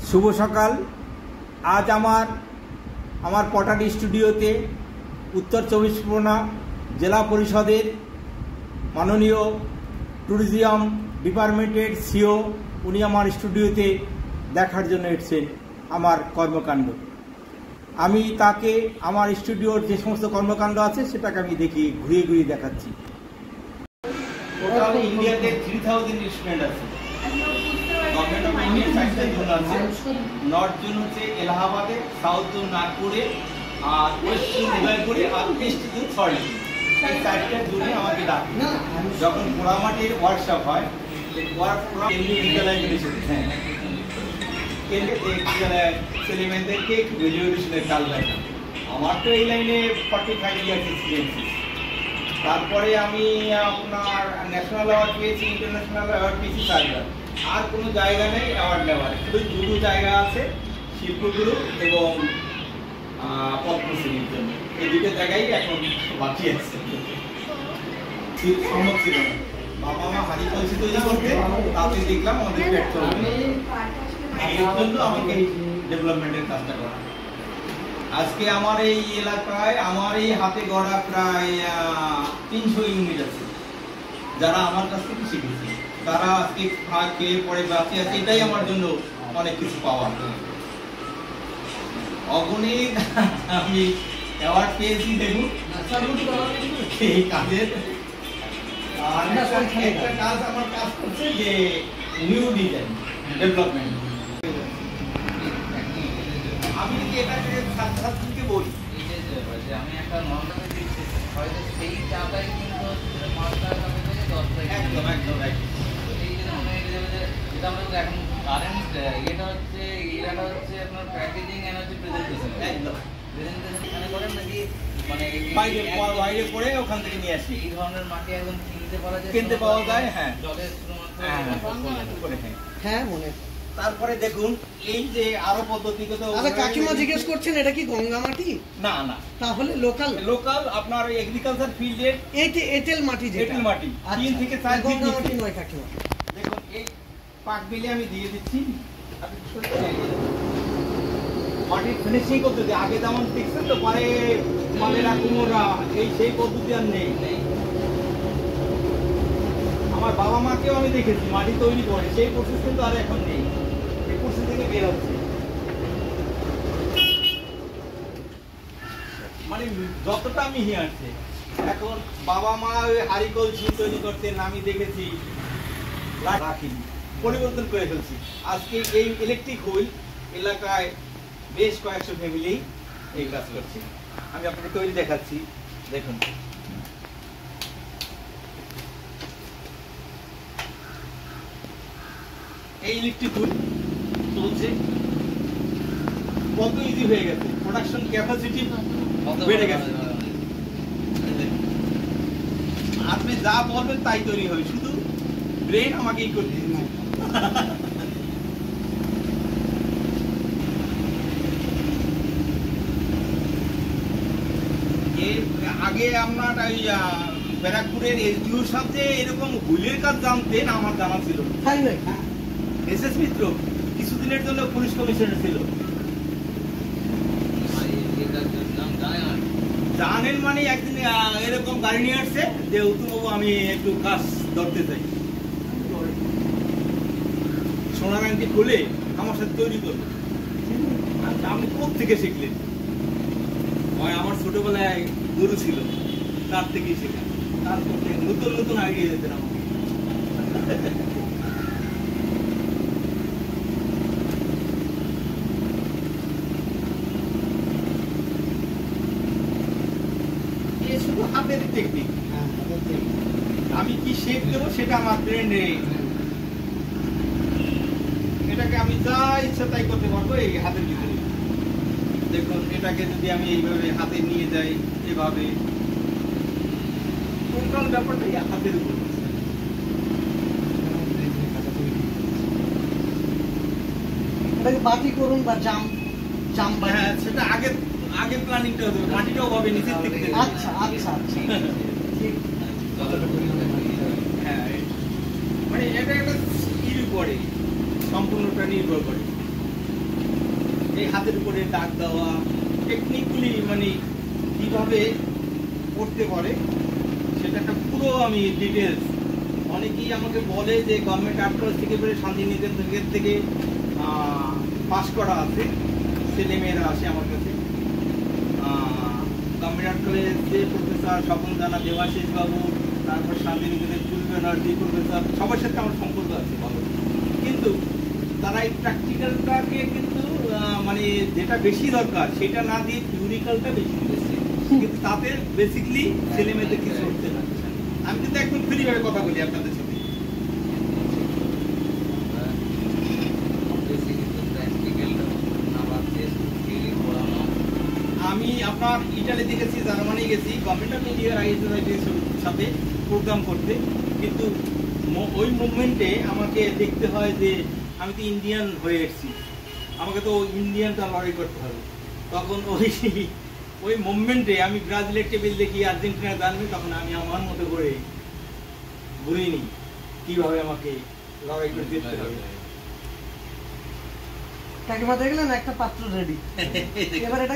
শুভ সকাল। আজ আমার পটারি স্টুডিওতে উত্তর 24 পরগনা জেলা পরিষদের মাননীয় ট্যুরিজম ডিপার্টমেন্টের সিও উনি আমার স্টুডিওতে দেখার জন্য এসেছেন আমার কর্মকাণ্ড। আমি তাকে আমার স্টুডিওর যে সমস্ত কর্মকাণ্ড আছে সেটাকে আমি ঘুরিয়ে ঘুরিয়ে দেখাচ্ছি। টোটাল ইন্ডিয়াতে 3000 স্টুডেন্ট আছে। গভর্নমেন্ট অফ ইন্ডিয়া সাইডে জোন আছে। নর্থ জোন হচ্ছে এলাহাবাদে, সাউথ জোন নাগপুরে, আর ওয়েস্ট জোন উদয়পুরে, আর ইস্ট জোন সল্টলেকে। এই চারটা জোনে আমাকে ডাকে। যখন পোড়ামাটির ওয়ার্কশপ হয়, ছেলেমেয়েদেরকে একটু ভ্যালুয়েশনের কাজ দেখা। আমার তো এই লাইনে 45 ইয়ার্স এক্সপিরিয়েন্স। তারপরে আমি আপনার ন্যাশনাল অ্যাওয়ার্ড পেয়েছি, ইন্টারন্যাশনাল অ্যাওয়ার্ড পেয়েছি 4বার। আর কোনো জায়গা নেই অ্যাওয়ার্ড নেওয়ার, শুধু দুটো জায়গা আছে, শিল্পগুরু এবং পদ্মশ্রীর জন্য। এই দুটো জায়গায় এখন বাকি আছে। সম্ভব ছিল না, বাবা মা হাড়ি কলসি তৈরি করতে, তাতে দেখলাম আমাদের পেট চলবে। এর জন্য আমাকে ডেভেলপমেন্টের কাজটা করা। আজকে আমার এই এলাকায় আমার এই হাতে গড়া প্রায় 300 ইউনিট আছে, যারা আমার কাছ থেকে শিখেছে। তারা আজকে খেয়ে পরে বাঁচে আছে, এটাই আমার জন্য অনেক কিছু পাওয়া। অগণিত আমি অ্যাওয়ার্ড পেয়েছি, দেখুন এই কাজের। আর একটা কাজ আমার কাজ করছে যে নিউ ডিজাইন ডেভেলপমেন্ট। আমি যদি এটাকে ছাত্রছাত্রীকে বলি, আমি একটা নর্মাল দিচ্ছি, হয়তো সেই চাটাই কিন্তু 5 টাকা থেকে 10 টাকা। একদম একদম এই যে মনে হয় যেটা আমরা এখন কারেন্ট এটা হচ্ছে আপনার প্যাকেজিং এন্ড হচ্ছে প্রেজেন্টেশন। একদম প্রেজেন্টেশন এখানে করেন নাকি মানে বাইরে করে ওখান থেকে নিয়ে আসি। এই ধরনের মাটি একদম কিনতে পাওয়া যায়। হ্যাঁ, জলের শুধুমাত্র হ্যাঁ মনে। তারপরে দেখুন এই যে আরো পদ্ধতিগত। আচ্ছা, কাকিমা জিজ্ঞেস করছেন এটা কি গঙ্গা মাটি? না না, তাহলে লোকাল আপনার এগ্রিকালচার ফিল্ডের এঁটেল মাটি। এঁটেল মাটি 3 থেকে 4 ফিট গঙ্গা মাটি নয় কাকিমা। দেখুন এই পাক বিলে আমি দিয়ে দিচ্ছি। মাটির ফিনিশিং পদ্ধতি আগে যেমন দেখছেন তো, পরে মালেরা কুমোরা সেই পদ্ধতি আর নেই। আমার বাবা মাকেও আমি দেখেছি মাটি তৈরি করে, সেই প্রসেস কিন্তু আর এখন নেই। এই প্রসেস থেকে বের হচ্ছে, মানে যতটা আমি আসছে। এখন বাবা মা ওই হাড়ি কলসি তৈরি করতেন, আমি দেখেছি, রাখিনি, পরিবর্তন করে ফেলছি। আজকে এই ইলেকট্রিক হুইল এলাকায় বেশ কয়েকশো ফ্যামিলি এই কাজ করছে। আমি আপনাকে তৈরি দেখাচ্ছি, দেখুন। এই ইলেকট্রিক হুইল চলছে, কত ইজি হয়ে গেছে, প্রোডাকশন ক্যাপাসিটি বেড়ে গেছে। আপনি যা বলবেন তাই তৈরি হবে, শুধু ব্রেন আমাকেই করতে দিন। আগে আপনার ওই ব্যারাকপুরের এসডিওর সাথে এরকম হুইলের কাজ জানতেন, আমার জানা ছিল। এসএস মিত্র কিছুদিনের জন্য পুলিশ কমিশনার ছিল। জানেন মানে একদিন এরকম গাড়ি নিয়ে আসছে যে উত্তমবাবু আমি একটু কাজ ধরতে চাই, সোনার আংটি খুলে আমার সাথে তৈরি করবো। আপনি কোথেকে শিখলেন? আমার ছোটবেলায় গুরু ছিল, তার থেকেই শেখা। তারপর নতুন নতুন আইডিয়া যেতেন আমাকে। শুধু হাতের টেকনিক, আমি কি শেপ দেবো সেটা আমার ব্রেনে। এটাকে আমি যা ইচ্ছা তাই করতে পারবো এই হাতের ভিতরে। দেখুন এটাকে যদি আমি এইভাবে হাতে নিয়ে যাই, এভাবে টোটাল ব্যাপারটাই হাতের উপর। এটাকে বাটি করুন বা জাম। হ্যাঁ, সেটা আগে প্ল্যানিংটা হতে হবে, মাটিটাও হবে নিচের থেকে। আচ্ছা আচ্ছা আচ্ছা, হ্যাঁ, মানে এটা একটা স্কিল পড়ে, সম্পূর্ণটা নির্ভর করে। এই হাতের উপরে দাগ দেওয়া টেকনিকগুলি মানে কীভাবে করতে পারে সেটা একটা পুরো আমি ডিটেলস। অনেকেই আমাকে বলে যে গভর্নমেন্ট আর্ট কলেজ থেকে বেরোয় শান্তিনিকেতন থেকে পাস করা আছে, ছেলেমেয়েরা আসে আমার কাছে। গভর্নমেন্ট আর্ট কলেজে প্রফেসর স্বপন জানা, দেবাশিস বাবু, তারপর শান্তিনিকেতনের ফুল ব্যানার্জি প্রফেসর, সবার সাথে আমার সম্পর্ক আছে ভালো। কিন্তু তারা এই প্র্যাকটিক্যালটাকে কিন্তু মানে যেটা বেশি দরকার সেটা না দিয়ে থিওরিক্যালটা বেশি দিয়েছে, কিন্তু তাতে বেসিকলি ছেলে মেয়েদের কিছু হচ্ছে না। আমি কিন্তু একদম ফ্রিভাবে কথা বলি আপনাদের সাথে। আমি আপনার ইটালি গেছি, জার্মানি গেছি, গভর্নমেন্ট অফ ইন্ডিয়ার আইএসআইটির সাথে প্রোগ্রাম করতে, কিন্তু ওই মুভমেন্টে আমাকে দেখতে হয় যে আমি তো ইন্ডিয়ান হয়ে এসেছি, আমাকে তো ইন্ডিয়ানটা লড়াই করতে হবে। তখন ওই মুভমেন্টে আমি ব্রাজিলের টেবিল দেখি, আর্জেন্টিনা জানবি, তখন আমি আমার মতো করে ঘুরিনি কিভাবে আমাকে লড়াই করে দিতে হবে। কাকিমা দেখলেন একটা পাত্র রেডি, এবার এটা